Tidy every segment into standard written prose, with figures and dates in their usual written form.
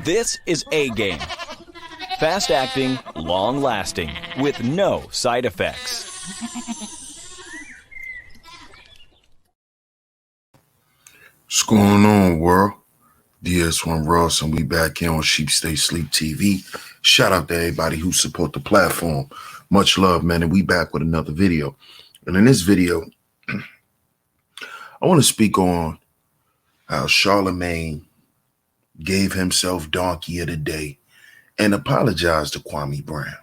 This is A-Game. Fast acting, long lasting, with no side effects. What's going on, world? DS1 Ross, and we back here on SHEEPSTAYSLEEPTV. Shout out to everybody who support the platform. Much love, man, and we back with another video. And in this video, I want to speak on how Charlamagne gave himself Donkey of the Day and apologized to Kwame Brown.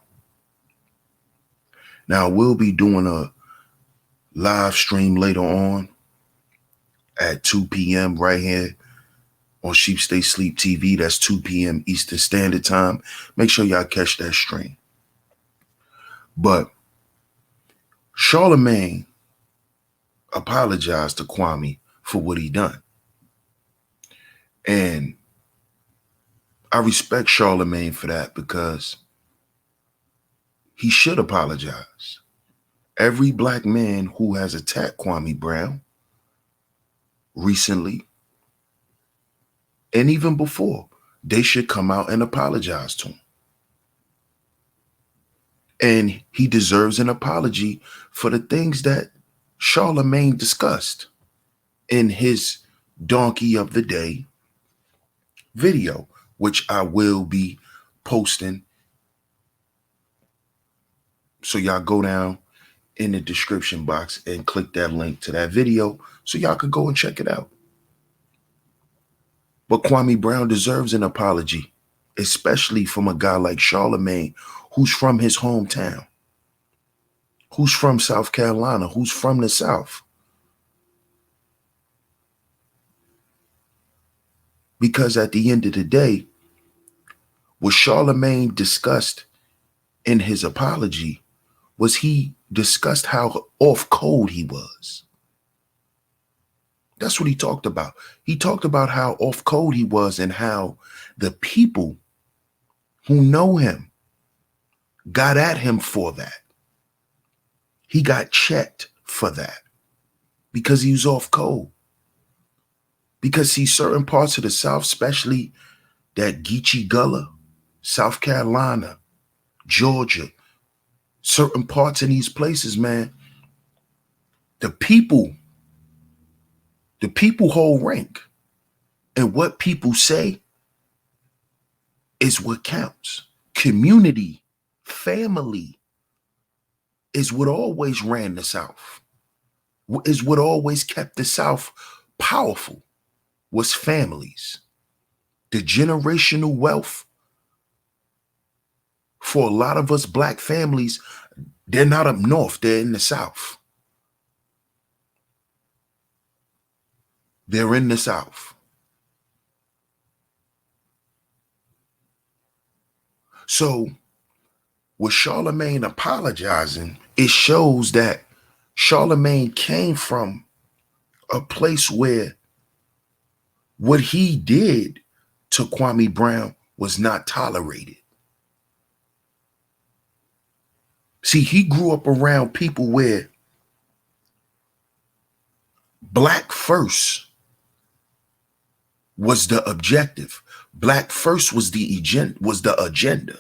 Now, we'll be doing a live stream later on at 2 p.m. right here on SHEEPSTAYSLEEPTV. That's 2 p.m. Eastern Standard Time. Make sure y'all catch that stream. But Charlamagne apologized to Kwame for what he done. And I respect Charlamagne for that because he should apologize. Every black man who has attacked Kwame Brown recently, and even before, they should come out and apologize to him. And he deserves an apology for the things that Charlamagne discussed in his Donkey of the Day video, which I will be posting. So y'all go down in the description box and click that link to that video so y'all can go and check it out. But Kwame Brown deserves an apology, especially from a guy like Charlamagne, who's from his hometown, who's from South Carolina, who's from the South. Because at the end of the day, what Charlamagne discussed in his apology was he discussed how off code he was. That's what he talked about. He talked about how off code he was and how the people who know him got at him for that. He got checked for that because he was off code. Because see, certain parts of the South, especially that Geechee Gullah, South Carolina, Georgia, certain parts in these places, man, the people hold rank. And what people say is what counts. Community, family is what always ran the South, is what always kept the South powerful, was families. The generational wealth for a lot of us black families, they're not up north, they're in the South. They're in the South. So with Charlamagne apologizing, it shows that Charlamagne came from a place where what he did to Kwame Brown was not tolerated. See, he grew up around people where black first was the objective. Black first was the agenda.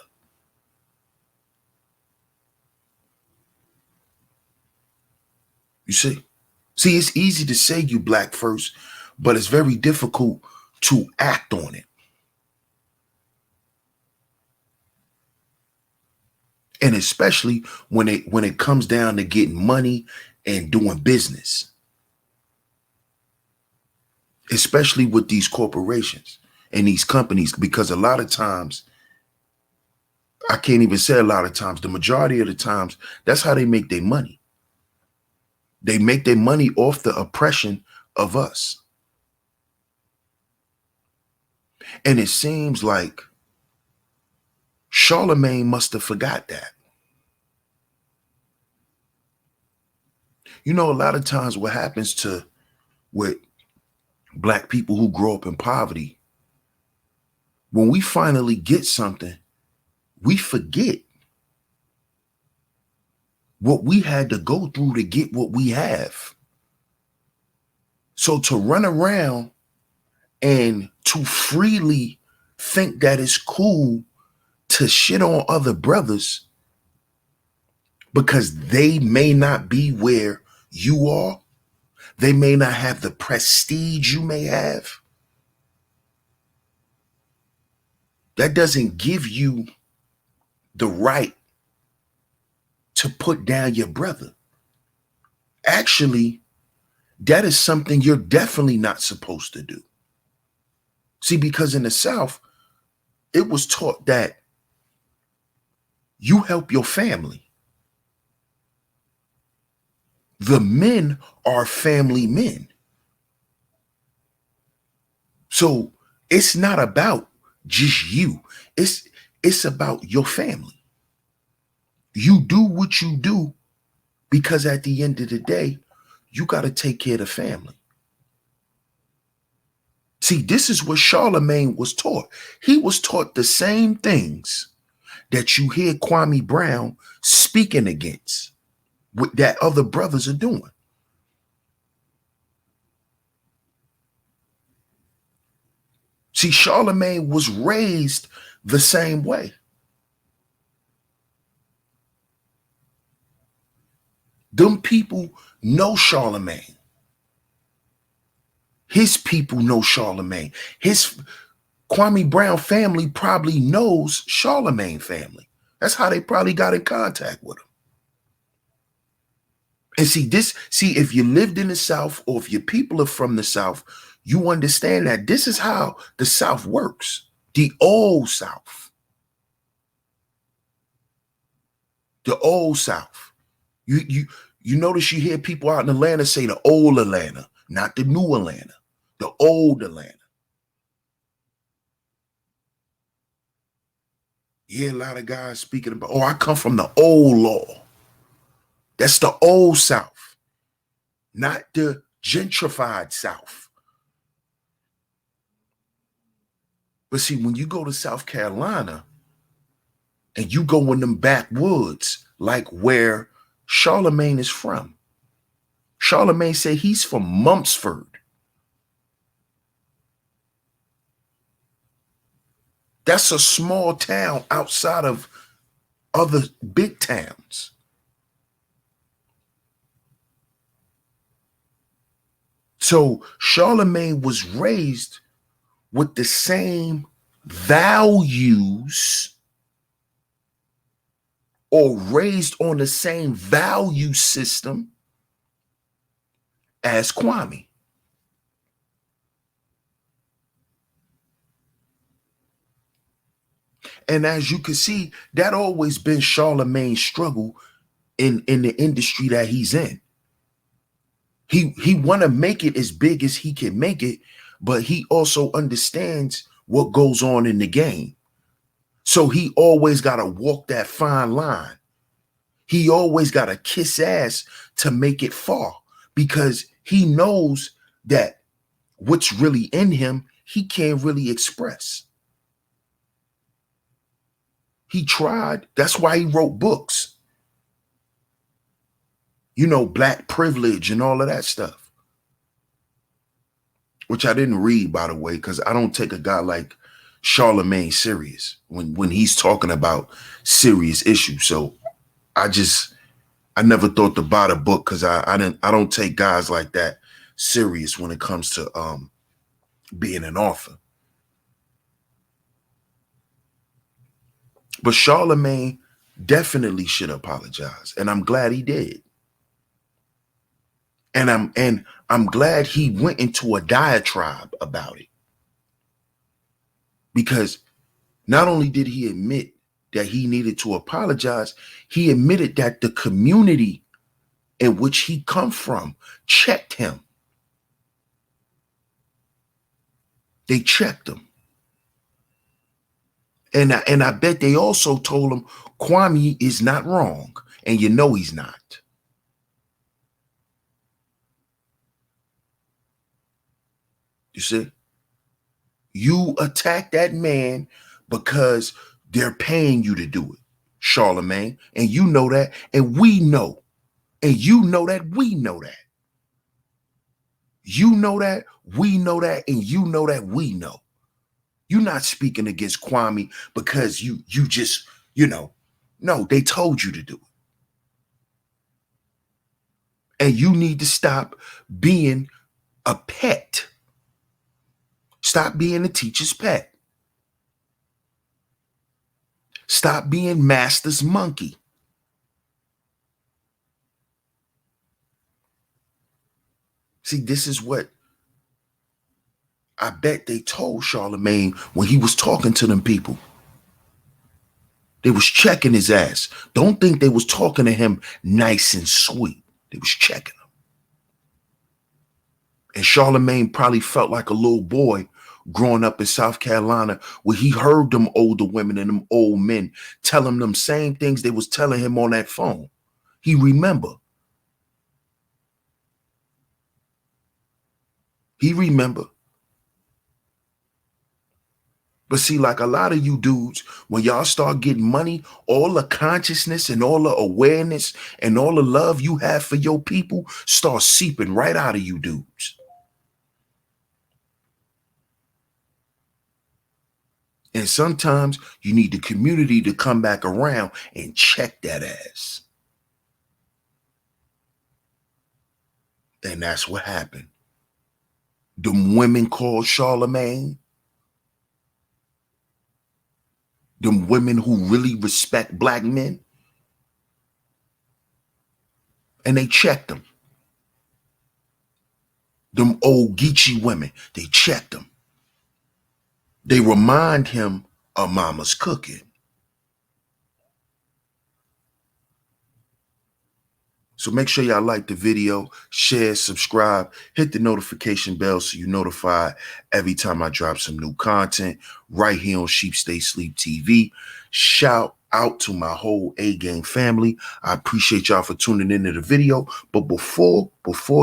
You see? See, it's easy to say you black first, but it's very difficult to act on it. And especially when it comes down to getting money and doing business. Especially with these corporations and these companies, because a lot of times, I can't even say a lot of times, the majority of the times, that's how they make their money. They make their money off the oppression of us. And it seems like Charlamagne must have forgot that. You know, a lot of times what happens with black people who grow up in poverty, when we finally get something, we forget what we had to go through to get what we have. So to run around and to freely think that it's cool to shit on other brothers because they may not be where you are. They may not have the prestige you may have. That doesn't give you the right to put down your brother. Actually, that is something you're definitely not supposed to do. See, because in the South, it was taught that you help your family. The men are family men. So it's not about just you. It's about your family. You do what you do because at the end of the day, you got to take care of the family. See, this is what Charlamagne was taught. He was taught the same things that you hear Kwame Brown speaking against, what that other brothers are doing. See, Charlamagne was raised the same way. Them people know Charlamagne. His people know Charlamagne. His Kwame Brown family probably knows Charlamagne family. That's how they probably got in contact with him. And see, if you lived in the South or if your people are from the South, you understand that this is how the South works. The old South. The old South. You notice you hear people out in Atlanta say the old Atlanta, not the new Atlanta, the old Atlanta. You hear a lot of guys speaking about, oh, I come from the old law. That's the old South, not the gentrified South. But see, when you go to South Carolina and you go in them backwoods, like where Charlamagne is from, Charlamagne said he's from Mumford. That's a small town outside of other big towns. So Charlamagne was raised with the same values or raised on the same value system as Kwame. And as you can see, that always been Charlamagne's struggle in the industry that he's in. He want to make it as big as he can make it, but he also understands what goes on in the game. So he always got to walk that fine line. He always got to kiss ass to make it far because he knows that what's really in him, he can't really express. He tried. That's why he wrote books. You know, Black Privilege and all of that stuff. Which I didn't read, by the way, because I don't take a guy like Charlamagne serious when he's talking about serious issues. So I never thought to buy the book because I don't take guys like that serious when it comes to being an author. But Charlamagne definitely should apologize, and I'm glad he did. And I'm glad he went into a diatribe about it. Because not only did he admit that he needed to apologize, he admitted that the community in which he come from checked him. They checked him. And I bet they also told him Kwame is not wrong. And you know he's not. You see? You attack that man because they're paying you to do it, Charlamagne. And you know that, and we know. And you know that, we know that. You know that, we know that, and you know that, we know. You're not speaking against Kwame because you just, no, they told you to do it. And you need to stop being a pet. Stop being the teacher's pet. Stop being master's monkey. See, this is what I bet they told Charlamagne when he was talking to them people. They was checking his ass. Don't think they was talking to him nice and sweet. They was checking him. And Charlamagne probably felt like a little boy growing up in South Carolina where he heard them older women and them old men telling them same things they was telling him on that phone. He remember. He remember. But see, like a lot of you dudes, when y'all start getting money, all the consciousness and all the awareness and all the love you have for your people start seeping right out of you dudes. And sometimes you need the community to come back around and check that ass. And that's what happened. Them women called Charlamagne. Them women who really respect black men. And they checked them. Them old Geechee women, they checked them. They remind him of mama's cooking. So make sure y'all like the video, share, subscribe, hit the notification bell so you're notified every time I drop some new content right here on Sheep Stay Sleep TV. Shout out to my whole A-Game family. I appreciate y'all for tuning into the video. But before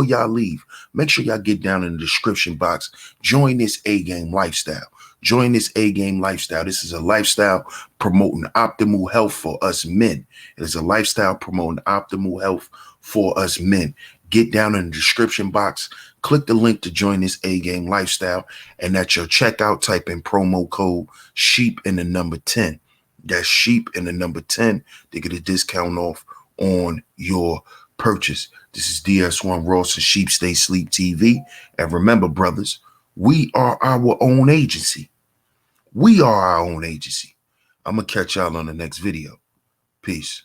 y'all leave, make sure y'all get down in the description box. Join this A-Game lifestyle. Join this A-Game lifestyle. This is a lifestyle promoting optimal health for us men. It is a lifestyle promoting optimal health for us men. Get down in the description box. Click the link to join this A-Game lifestyle. And at your checkout, type in promo code SHEEP and the number 10. That's SHEEP and the number 10 to get a discount off on your purchase. This is DS1 Ross and Sheep Stay Sleep TV. And remember, brothers, we are our own agency. We are our own agency. I'm going to catch y'all on the next video. Peace.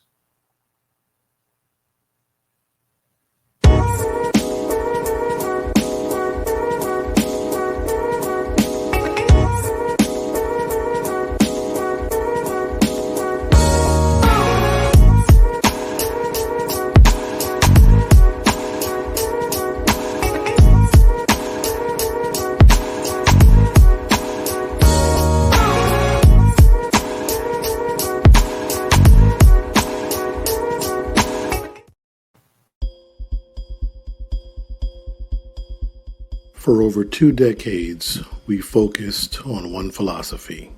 For over 2 decades, we focused on one philosophy,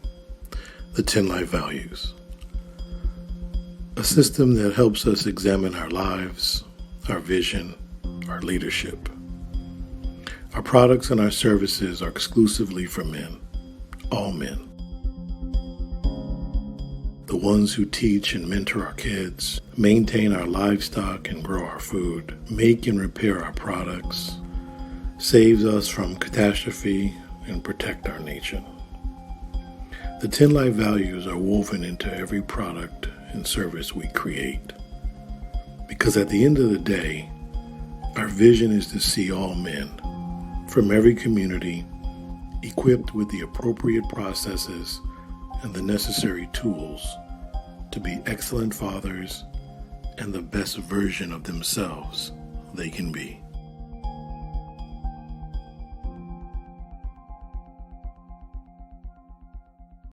the 10 life values. A system that helps us examine our lives, our vision, our leadership. Our products and our services are exclusively for men, all men. The ones who teach and mentor our kids, maintain our livestock and grow our food, make and repair our products, saves us from catastrophe and protect our nation. The 10 life values are woven into every product and service we create. Because at the end of the day, our vision is to see all men from every community equipped with the appropriate processes and the necessary tools to be excellent fathers and the best version of themselves they can be.